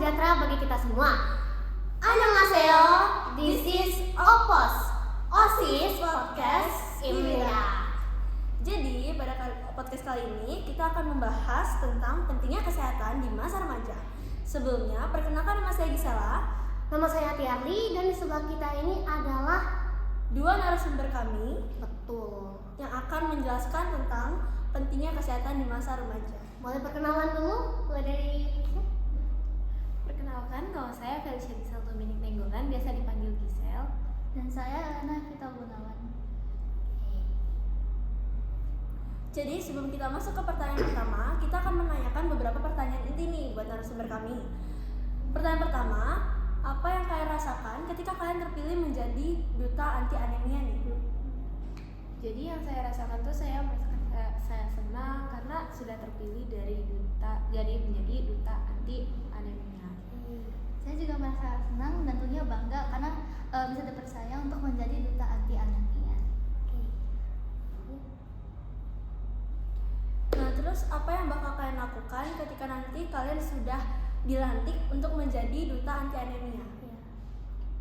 sejahtera bagi kita semua. Annyeonghaseyo, this is Opos, OSIS Podcast Imira. Jadi pada podcast kali ini kita akan membahas tentang pentingnya kesehatan di masa remaja. Sebelumnya, perkenalkan nama saya Gisela. Nama saya Tiarli dan di sebelah kita ini adalah Dua narasumber kami betul. yang akan menjelaskan tentang pentingnya kesehatan di masa remaja. Boleh perkenalan dulu? Mulai dari Perkenalkan, kalau saya Felicia Gisel Dominik Nenggolan, biasa dipanggil Gisel. Dan saya Elena Vita Gunawan. Jadi sebelum kita masuk ke pertanyaan pertama, kita akan menanyakan beberapa pertanyaan inti nih buat narasumber kami. Pertanyaan pertama, apa yang kalian rasakan ketika kalian terpilih menjadi duta anti anemia nih? Jadi yang saya rasakan tuh saya merasakan saya senang karena sudah terpilih dari duta, jadi menjadi duta anti anemia. Saya juga merasa senang dan tentunya bangga karena bisa dipercaya untuk menjadi duta anti anemia. Nah, terus apa yang bakal kalian lakukan ketika nanti kalian sudah dilantik untuk menjadi duta anti anemia?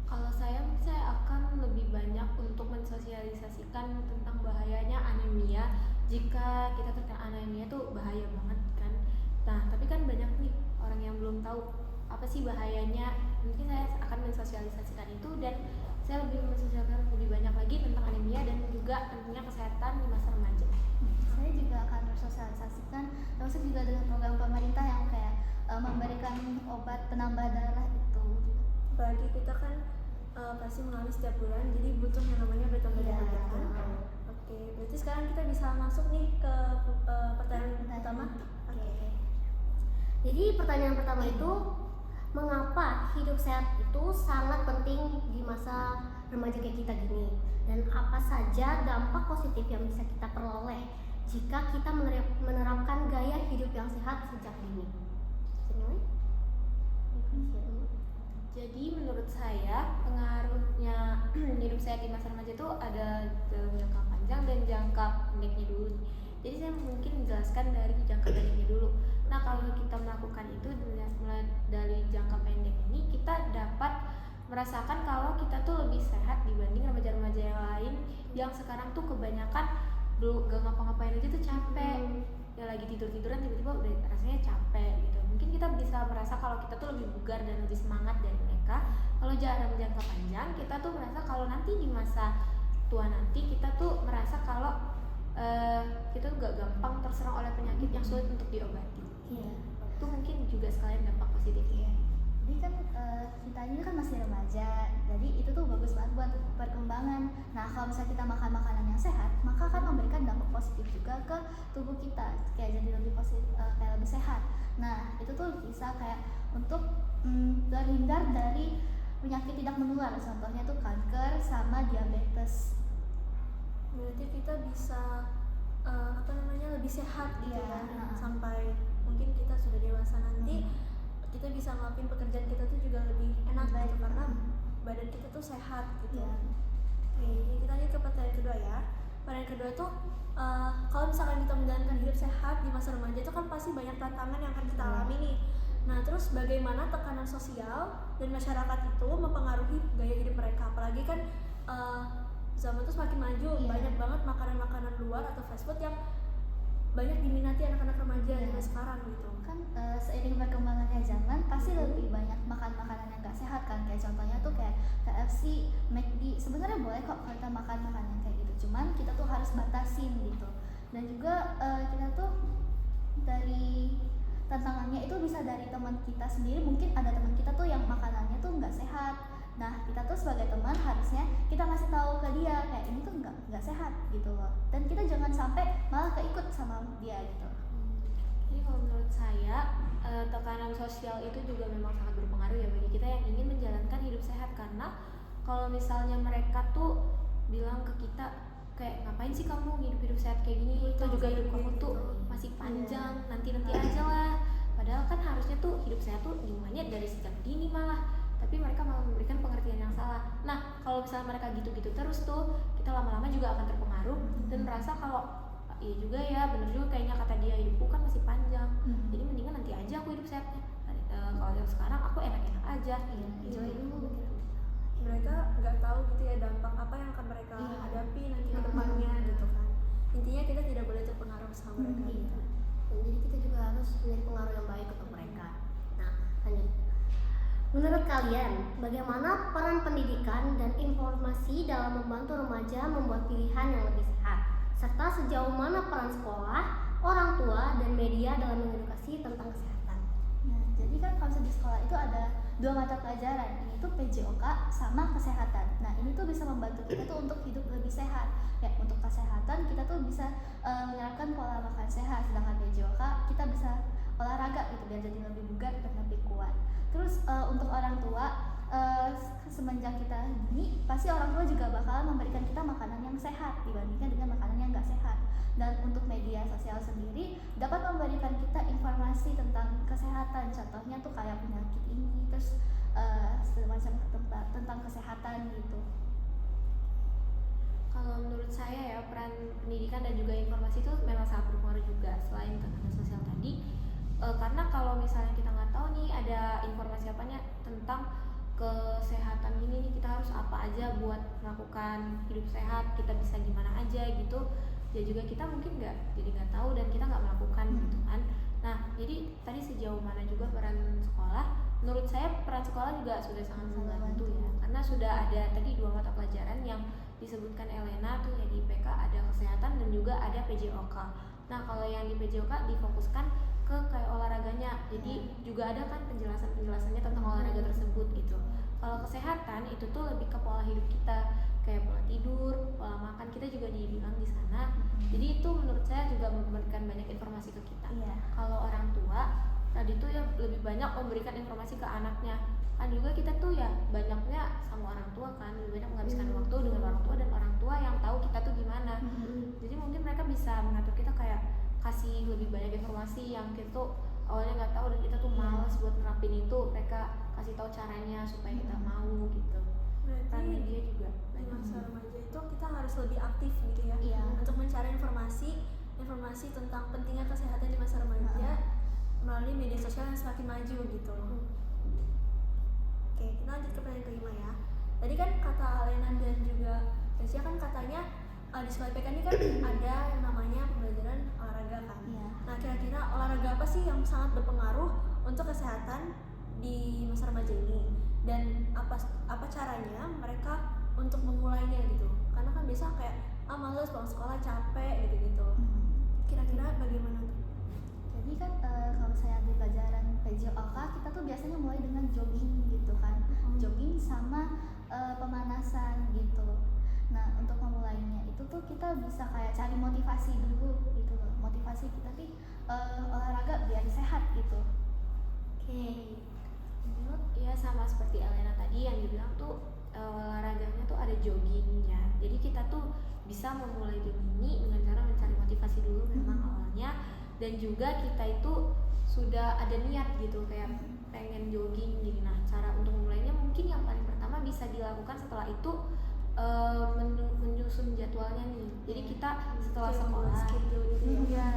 Kalau saya akan lebih banyak untuk mensosialisasikan tentang bahayanya anemia. Jika kita terkena anemia tuh bahaya banget kan. Nah, tapi kan banyak nih orang yang belum tahu apa sih bahayanya. Mungkin saya akan mensosialisasikan itu dan saya lebih mensosialisasikan lebih banyak lagi tentang anemia dan juga tentunya kesehatan di masa remaja. Saya juga akan bersosialisasikan, termasuk juga dengan program pemerintah yang kayak memberikan obat penambah darah itu. Apalagi kita kan pasti mengalami setiap bulan, jadi butuh yang namanya bertambah darah kan? Oke, berarti sekarang kita bisa masuk nih ke pertanyaan pertama. Oke. Jadi pertanyaan pertama itu, mengapa hidup sehat itu sangat penting di masa remaja kayak kita gini? Dan apa saja dampak positif yang bisa kita peroleh jika kita menerapkan gaya hidup yang sehat sejak dini? Jadi menurut saya pengaruhnya hidup sehat di masa remaja itu ada dalam jangka panjang dan jangka pendeknya dulu nih. Jadi saya mungkin menjelaskan dari jangka pendeknya dulu. Nah, kalau kita melakukan itu mulai dari jangka pendek ini, kita dapat merasakan kalau kita tuh lebih sehat dibanding remaja-remaja yang lain yang sekarang tuh kebanyakan dulu gak ngapa-ngapain aja tuh capek. Ya lagi tidur-tiduran tiba-tiba udah rasanya capek gitu. Mungkin kita bisa merasa kalau kita tuh lebih bugar dan lebih semangat dari mereka. Kalau dalam jangka panjang, kita tuh merasa kalau nanti di masa tua nanti kita tuh merasa kalau kita tuh gak gampang terserang oleh penyakit yang sulit untuk diobati. Iya. Itu mungkin juga sekalian dampak positifnya. Jadi kan kita ini kan masih remaja, jadi itu tuh bagus banget buat perkembangan. Nah, kalau misalnya kita makan makanan yang sehat, maka akan memberikan dampak positif juga ke tubuh kita, kayak jadi lebih positif, kayak lebih sehat. Nah, itu tuh bisa kayak untuk terhindar dari penyakit tidak menular, contohnya tuh kanker sama diabetes. Berarti kita bisa lebih sehat gitu Iya, ya, sampai mungkin kita sudah dewasa nanti kita bisa ngelakuin pekerjaan kita tuh juga lebih enak gitu karena badan kita tuh sehat gitu. Iya. Oke, jadi kita lanjut ke pertanyaan kedua ya. Pertanyaan kedua tuh kalau misalkan kita menjalankan hidup sehat di masa remaja itu kan pasti banyak tantangan yang akan kita alami nih. Nah, terus bagaimana tekanan sosial dan masyarakat itu mempengaruhi gaya hidup mereka? Apalagi kan zaman tuh semakin maju, banyak banget makanan-makanan luar atau fast food yang banyak diminati anak-anak remaja zaman sekarang gitu. Kan seiring perkembangannya zaman pasti lebih banyak makan makanan yang gak sehat kan, kayak contohnya tuh kayak KFC, McD. Sebenarnya boleh kok kalau kita makan makanan yang kayak gitu, cuman kita tuh harus batasin gitu. Dan juga kita tuh dari tantangannya itu bisa dari teman kita sendiri. Mungkin ada teman kita tuh yang makanannya tuh nggak sehat. Nah, kita tuh sebagai teman harusnya kita ngasih tahu ke dia kayak ini tuh nggak sehat gitu loh. Dan kita jangan sampai malah keikut sama dia gitu. Jadi kalau menurut saya tekanan sosial itu juga memang sangat berpengaruh ya bagi kita yang ingin menjalankan hidup sehat, karena kalau misalnya mereka tuh bilang ke kita kayak ngapain sih kamu hidup sehat kayak gini, itu juga hidup kamu tuh masih panjang, nanti aja lah. Padahal kan harusnya tuh hidup sehat tuh dimulainya dari sejak dini malah, tapi mereka malah memberikan pengertian yang salah. Nah, kalau misalnya mereka gitu-gitu terus tuh, kita lama-lama juga akan terpengaruh dan merasa kalau iya juga ya, bener juga kayaknya kata dia hidupku kan masih panjang, jadi mendingan nanti aja aku hidup sehat. Kalau yang sekarang aku aja. Iya, enjoy dulu. Mereka nggak tahu gitu ya dampak apa yang akan mereka Iya. hadapi nanti ke depannya gitu kan. Intinya kita tidak boleh terpengaruh sama mereka Iya. gitu. Dan jadi kita juga harus menjadi pengaruh yang baik untuk mereka. Nah, lanjut. Menurut kalian, bagaimana peran pendidikan dan informasi dalam membantu remaja membuat pilihan yang lebih sehat? Serta sejauh mana peran sekolah, orang tua, dan media dalam mengedukasi tentang kesehatan? Nah, jadi kan kalau misalnya di sekolah itu ada 2 mata pelajaran, ini tuh PJOK sama kesehatan. Nah, ini tuh bisa membantu kita tuh untuk hidup lebih sehat. Ya, untuk kesehatan kita tuh bisa menerapkan pola makan sehat, sedangkan PJOK kita bisa olahraga gitu biar jadi lebih bugar dan lebih kuat. Terus untuk orang tua, semenjak kita gini, pasti orang tua juga bakalan memberikan kita makanan yang sehat dibandingkan dengan makanan yang nggak sehat. Dan untuk media sosial sendiri dapat memberikan kita informasi tentang kesehatan, contohnya tuh kayak penyakit ini, terus semacam tentang kesehatan gitu. Kalau menurut saya ya peran pendidikan dan juga informasi itu memang sangat berpengaruh juga selain tekanan sosial tadi. Karena kalau misalnya kita nggak tahu nih ada informasi apanya tentang kesehatan ini nih, kita harus apa aja buat melakukan hidup sehat, kita bisa gimana aja gitu. Ya juga kita mungkin jadi nggak tahu dan kita nggak melakukan gitu kan. Nah jadi tadi sejauh mana juga peran sekolah? Menurut saya peran sekolah juga sudah sangat membantu ya, karena sudah ada tadi 2 mata pelajaran yang disebutkan Elena tuh ya di IPK, ada kesehatan dan juga ada PJOK. Nah kalau yang di PJOK difokuskan ke kayak olahraganya, jadi juga ada kan penjelasannya tentang olahraga tersebut gitu. Kalau kesehatan itu tuh lebih ke pola hidup kita, kayak pola tidur, pola makan, kita juga dibilang di sana. Jadi itu menurut saya juga memberikan banyak informasi ke kita. Iya. Kalau orang tua tadi tuh ya lebih banyak memberikan informasi ke anaknya. Kan juga kita tuh ya banyaknya sama orang tua kan, lebih banyak menghabiskan waktu dengan orang tua dan orang tua yang tahu kita tuh gimana. Jadi mungkin mereka bisa mengatur kita kayak kasih lebih banyak informasi yang kita tuh awalnya nggak tahu dan kita tuh malas buat nerapin itu, mereka kasih tahu caranya supaya kita mau gitu. Peran Berarti media juga di banyak. masa remaja itu kita harus lebih aktif gitu ya, Iya. untuk mencari informasi tentang pentingnya kesehatan di masa remaja melalui media sosial yang semakin maju gitu. Oke, kita lanjut ke pertanyaan kelima ya. Tadi kan kata Alena dan juga Gracia kan katanya di sekolah IPK ini kan ada yang namanya pembelajaran olahraga kan. Iya. Nah kira-kira olahraga apa sih yang sangat berpengaruh untuk kesehatan di masa remaja ini, dan apa caranya mereka untuk memulainya gitu? Karena kan biasa kayak males pulang sekolah, capek gitu-gitu. Kira-kira bagaimana tuh? Jadi kan kalau saya di pelajaran PJOK kita tuh biasanya mulai dengan jogging gitu kan, jogging sama pemanasan gitu. Nah untuk memulainya itu tuh kita bisa kayak cari motivasi dulu gitu loh, motivasi kita nih olahraga biar sehat gitu. Oke. Ya sama seperti Elena tadi yang dibilang tuh olahraganya tuh ada joggingnya. Jadi kita tuh bisa memulai jogging ini dengan cara mencari motivasi dulu memang awalnya, dan juga kita itu sudah ada niat gitu kayak pengen jogging gini. Nah cara untuk memulainya mungkin yang paling pertama bisa dilakukan setelah itu menyusun jadwalnya nih. Jadi kita setelah Kayak membuat sekolah schedule gitu ya. Iya,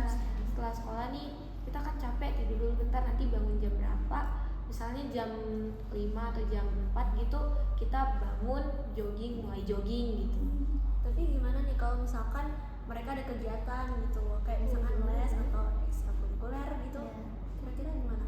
setelah sekolah nih kita kan capek, tidur dulu bentar, nanti bangun jam berapa, misalnya jam 5 atau jam 4 gitu kita bangun jogging, mulai jogging gitu. Tapi gimana nih kalau misalkan mereka ada kegiatan gitu, kayak misalkan les atau ekstrakurikuler gitu, Iya. kira-kira gimana?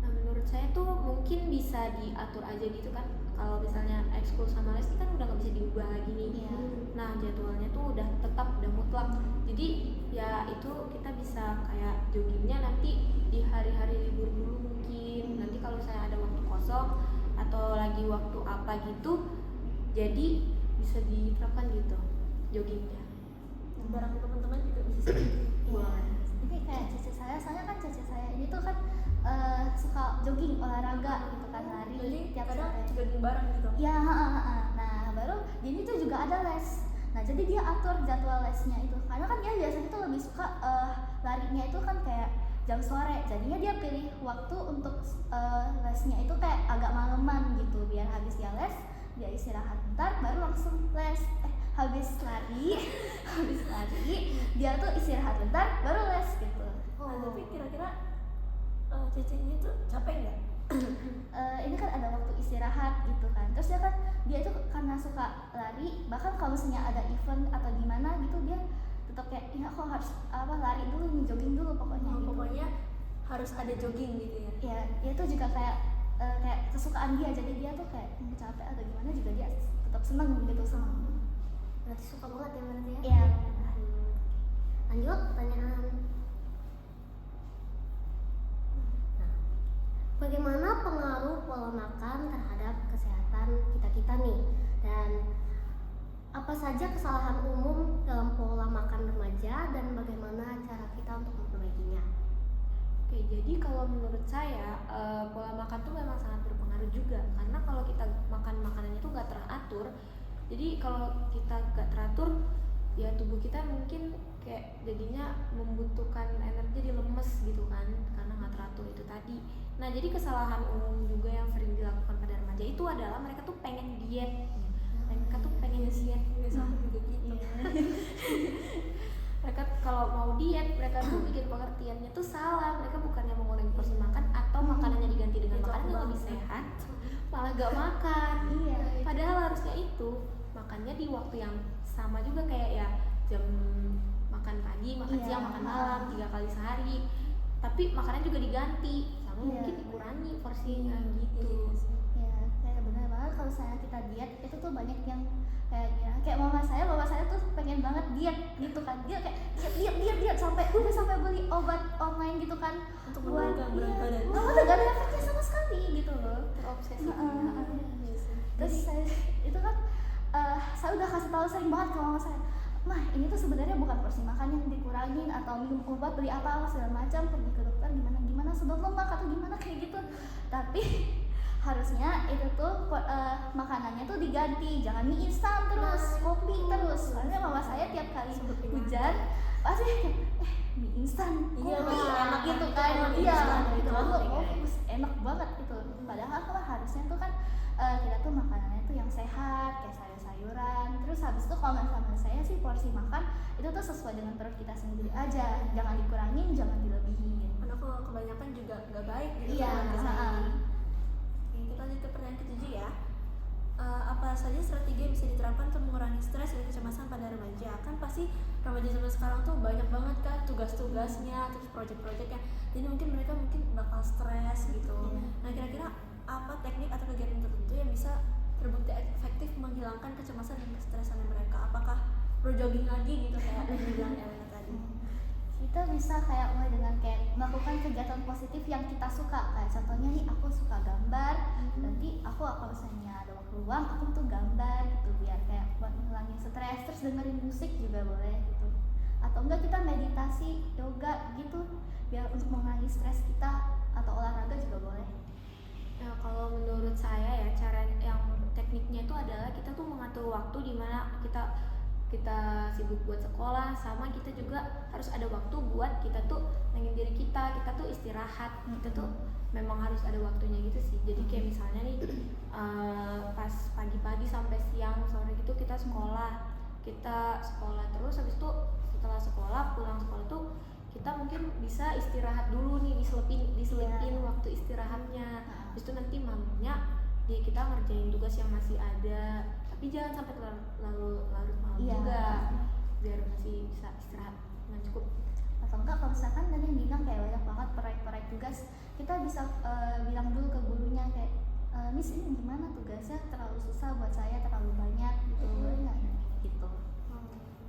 Nah menurut saya tuh mungkin bisa diatur aja gitu kan, kalau misalnya ekskul sama les ini kan udah gak bisa diubah lagi nih. Iya. Nah jadwalnya tuh udah tetap, udah mutlak, jadi ya itu kita bisa kayak joggingnya nanti di hari-hari libur dulu mungkin, nanti kalau saya ada waktu kosong atau lagi waktu apa gitu, jadi bisa diterapkan gitu joggingnya. Barang teman-teman juga bisa seperti itu. Iya. Jadi kayak cece saya, soalnya kan cece saya ini tuh kan suka jogging, olahraga gitu kan, lari Jadi tiap kadang sore. jogging bareng gitu. Ya, nah baru dia itu juga ada les. Nah jadi dia atur jadwal lesnya itu, karena kan dia biasanya tuh lebih suka larinya itu kan kayak jam sore. Jadinya dia pilih waktu untuk lesnya itu kayak agak maleman gitu, biar habis dia les dia istirahat bentar, baru langsung les. Habis lari dia tuh istirahat bentar, baru les gitu. Nah, tapi kira-kira Cece-nya tuh capek nggak? Ini kan ada waktu istirahat gitu kan, terus dia itu karena suka lari, bahkan kalau misalnya ada event atau gimana gitu dia tetap kayak ya kok harus lari dulu nih, jogging dulu pokoknya gitu. Pokoknya harus ada jogging gitu ya. Ya itu juga kayak kesukaan dia, jadi dia tuh kayak capek atau gimana juga dia tetap seneng gitu, seneng. Berarti suka banget ya berarti ya? Iya. Lanjut pertanyaan. Nah, bagaimana pengaruh pola makan terhadap kesehatan kita nih? Dan apa saja kesalahan umum dalam pola makan remaja dan bagaimana cara kita untuk memperbaikinya? Oke, jadi kalau menurut saya pola makan tuh memang sangat berpengaruh juga, karena kalau kita makan makanannya tuh nggak teratur, jadi kalau kita nggak teratur ya tubuh kita mungkin kayak jadinya membutuhkan energi, jadi lemes gitu kan, karena nggak teratur itu tadi. Nah, jadi kesalahan umum juga yang sering dilakukan pada remaja itu adalah mereka tuh pengen diet, mereka tuh pengen diet. Biasa aku juga gitu. Mereka kalau mau diet, mereka tuh bikin pengertiannya tuh salah. Mereka bukannya mengurangi porsi makan atau makanannya diganti dengan makanan yang lebih sehat, malah gak makan. Iya. Padahal harusnya itu makannya di waktu yang sama juga, kayak ya jam makan pagi, makan Iya. siang, makan malam 3 kali sehari. Tapi makanan juga diganti, sama Iya. mungkin dikurangi porsinya gitu. Ya kayak bener banget, kalau misalnya kita diet itu tuh banyak yang kayak mama saya tuh pengen banget diet gitu kan, dia kayak diet sampai beli obat online gitu kan Untuk buat menurunkan berat badan. nggak ada efeknya sama sekali gitu loh. Terobsesi. Terus saya itu kan saya udah kasih tahu sering banget ke mama saya, mah ini tuh sebenarnya bukan porsi makan yang dikurangin atau minum obat, beli apa segala macam, pergi ke dokter gimana sebab lemak atau gimana kayak gitu, tapi harusnya itu tuh makanannya tuh diganti, jangan mie instan terus, kopi terus. Soalnya mama saya tiap kali hujan pasti kayak mie instan, kopi, Iya, enak gitu itu kan. emang Iya, instan, gitu. itu Oh, penting, enak banget gitu. Padahal kan harusnya tuh kan kita tuh makanannya tuh yang sehat, kayak sayur-sayuran. Terus habis itu kalau misalnya saya sih porsi makan itu tuh sesuai dengan perut kita sendiri aja, jangan dikurangin, jangan dilebihin. Karena kalau kebanyakan juga nggak baik gitu. Iya, kan, kesehatan. heeh. Oke, kita lanjut ke pertanyaan ke-7 ya. Apa saja strategi yang bisa diterapkan untuk mengurangi stres dan kecemasan pada remaja? Kan pasti remaja zaman sekarang tuh banyak banget kan tugas-tugasnya, terus proyek-proyeknya. Jadi mungkin mereka bakal stres gitu. Iya. Nah, kira-kira apa teknik atau kegiatan tertentu yang bisa terbukti efektif menghilangkan kecemasan dan kestresan mereka? Apakah perlu jogging lagi gitu kayak yang dibilang Elena tadi? Kita bisa kayak mulai dengan kayak melakukan kegiatan positif yang kita suka, kayak contohnya nih aku suka gambar, nanti aku kalau misalnya ada waktu luang aku tuh gambar gitu biar kayak buat menghilangin stres, terus dengerin musik juga boleh gitu, atau enggak kita meditasi, yoga gitu biar untuk mengurangi stres kita, atau olahraga juga boleh. Ya, kalau menurut saya ya cara yang tekniknya itu adalah kita tuh mengatur waktu di mana kita sibuk buat sekolah, sama kita juga harus ada waktu buat kita tuh nengin diri kita tuh istirahat, kita tuh memang harus ada waktunya gitu sih. Jadi kayak misalnya nih pas pagi-pagi sampai siang sore gitu kita sekolah terus, habis itu setelah sekolah pulang sekolah tuh kita mungkin bisa istirahat dulu nih, diselipin waktu istirahatnya. Habis itu nanti malamnya kita ngerjain tugas yang masih ada, tapi jangan sampai larut malam juga, biar masih bisa istirahat dengan cukup. Atau enggak kalau misalkan tadi yang bilang kayak banyak banget proyek tugas, kita bisa bilang dulu ke gurunya kayak Miss ini gimana tugasnya, terlalu susah buat saya, terlalu banyak gitu, nggak gitu.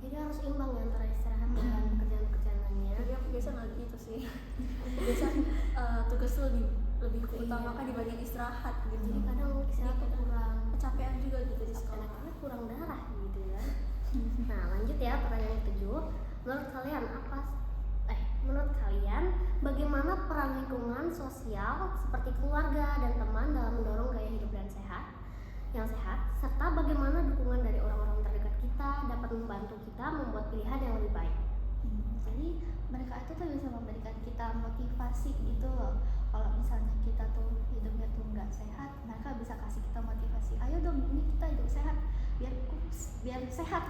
Jadi harus imbang ya antara istirahat dengan kerjaan-kerjaan lainnya. Jadi aku biasa nggak gitu sih. Aku biasa tugas tuh lebih kuutamakan dibanding istirahat gitu. Jadi kadang istirahat tuh kurang, Kecapean juga gitu di sekolah. karena kurang darah gitu ya. Nah, lanjut ya pertanyaan ke-7. Menurut kalian bagaimana peran lingkungan sosial seperti keluarga dan teman dalam mendorong gaya hidup yang sehat, serta bagaimana dukungan dari orang-orang terdekat kita dapat membantu kita membuat pilihan yang lebih baik? Jadi mereka itu tuh bisa memberikan kita motivasi gitu loh. Kalau misalnya kita tuh hidupnya tuh nggak sehat, mereka bisa kasih kita motivasi, ayo dong ini kita hidup sehat biar sehat.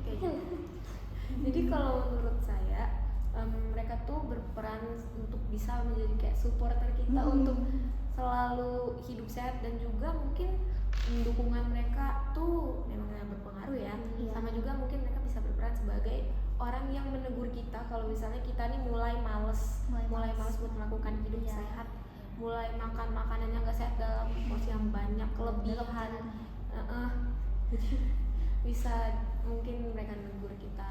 Kayak gitu. Jadi kalau menurut saya mereka tuh berperan untuk bisa menjadi kayak supporter kita untuk selalu hidup sehat, dan juga mungkin dukungan mereka tuh memang berpengaruh ya. Iya. Sama juga mungkin mereka bisa berperan sebagai orang yang menegur kita kalau misalnya kita nih mulai males buat melakukan hidup Iya. sehat, mulai makan makanan yang gak sehat dalam porsi yang banyak, kelebihan. Jadi bisa mungkin mereka menegur kita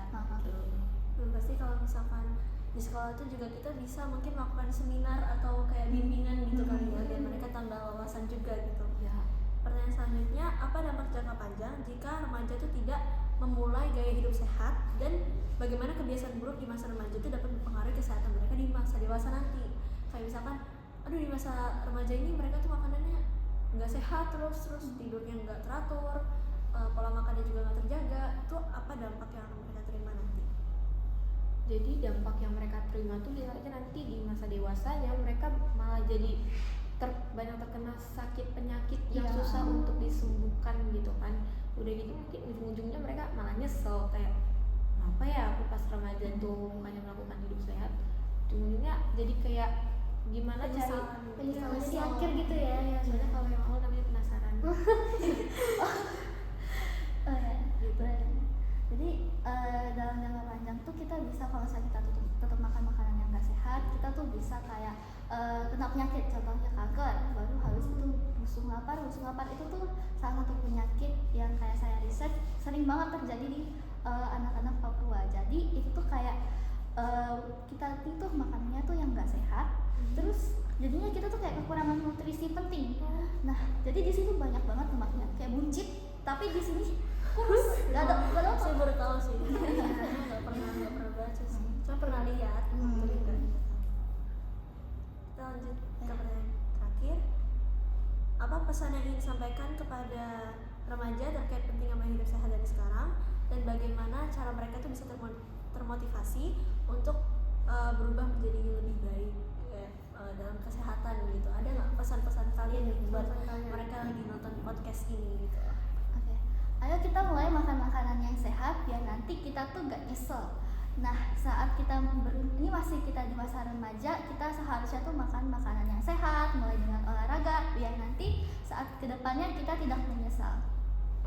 gitu. Pasti kalau misalkan di sekolah itu juga kita bisa mungkin melakukan seminar atau kayak bimbingan gitu kali ya, biar mereka tambah wawasan juga gitu. Ya. Pertanyaan selanjutnya, apa dampak jangka panjang jika remaja itu tidak memulai gaya hidup sehat, dan bagaimana kebiasaan buruk di masa remaja itu dapat mempengaruhi kesehatan mereka di masa dewasa nanti? Kayak misalkan, aduh di masa remaja ini mereka tuh makanannya nggak sehat, terus tidurnya nggak teratur, pola makannya juga nggak terjaga. Itu apa dampak yang akan mereka terima nanti? Jadi dampak yang mereka terima tuh lihatnya nanti di masa dewasanya mereka malah jadi banyak terkena sakit penyakit yang Iya. susah untuk disembuhkan gitu kan. Udah gitu mungkin ujung-ujungnya mereka malah nyesel kayak, kenapa ya aku pas remaja tuh bukannya melakukan hidup sehat, ujung-ujungnya jadi kayak gimana cari Penyesalan di akhir gitu ya. ya, soalnya kalau yang awal namanya penasaran. Bener. Jadi dalam jangka panjang tuh kita bisa, kalau misalnya kita tetap makan makanan yang gak sehat, kita tuh bisa kayak kena penyakit, contohnya kanker, baru habis itu busung lapar itu tuh salah satu penyakit yang kayak saya riset sering banget terjadi di anak-anak Papua. Jadi itu tuh kayak kita itu makanannya tuh yang gak sehat, terus jadinya kita tuh kayak kekurangan nutrisi penting. Nah, jadi di situ banyak banget lemaknya, kayak buncit, tapi di sini kurus, gak ada Saya baru tahu sih. Nggak pernah baca sih. Cuma pernah lihat. Kita lanjut ke pertanyaan terakhir. Apa pesan yang ingin disampaikan kepada remaja terkait pentingnya hidup sehat dari sekarang, dan bagaimana cara mereka tuh bisa termotivasi untuk berubah menjadi lebih baik dalam kesehatan gitu? Ada nggak pesan-pesan kalian nih buat mereka yang lagi nonton podcast ini gitu? Oke. Ayo kita mulai makan makanan yang sehat biar nanti kita tuh gak nyesel. Nah, saat kita ini masih kita di masa remaja, kita seharusnya tuh makan makanan yang sehat, mulai dengan olahraga biar nanti saat kedepannya kita tidak menyesal.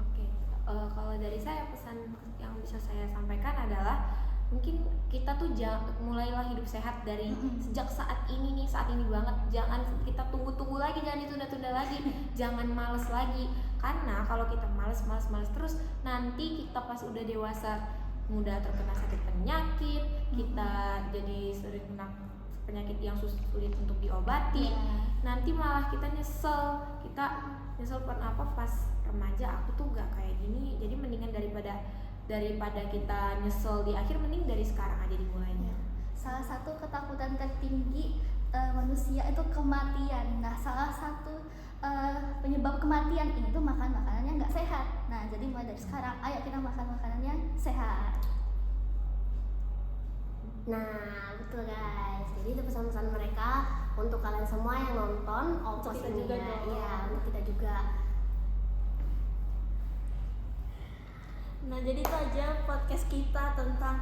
Oke, kalau dari saya pesan yang bisa saya sampaikan adalah mungkin kita tuh mulailah hidup sehat dari sejak saat ini banget. Jangan kita tunggu lagi, jangan ditunda-tunda lagi, jangan males lagi. Karena kalau kita males terus, nanti kita pas udah dewasa mudah terkena sakit penyakit, kita jadi sering kena penyakit yang sulit untuk diobati. Nanti malah kita nyesel kenapa pas remaja aku tuh gak kayak gini. Jadi mendingan daripada kita nyesel di akhir, mending dari sekarang aja dimulainya. Salah satu ketakutan tertinggi manusia itu kematian. Nah, salah satu penyebab kematian ini tuh makan makanan yang nggak sehat. Nah, jadi mulai dari sekarang, ayo kita makan makanan yang sehat. Nah, betul guys. Jadi itu pesan-pesan mereka untuk kalian semua yang nonton Untuk kita ini juga ya. dong. Iya, untuk kita juga. Nah, jadi itu aja podcast kita tentang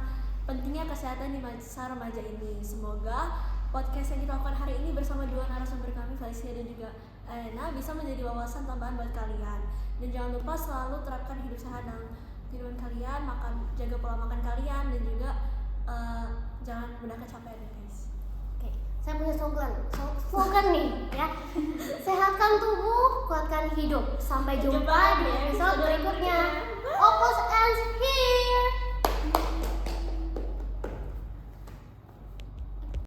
pentingnya kesehatan di masa remaja ini. Semoga podcast yang kita lakukan hari ini bersama dua narasumber kami, Felicia dan juga Elena, bisa menjadi wawasan tambahan buat kalian. Dan jangan lupa selalu terapkan hidup sehat dalam kehidupan kalian, jaga pola makan kalian, dan juga jangan mudah kecapean ya guys. Oke, saya punya slogan nih ya. Sehatkan tubuh, kuatkan hidup. Sampai jumpa di episode berikutnya. Opus and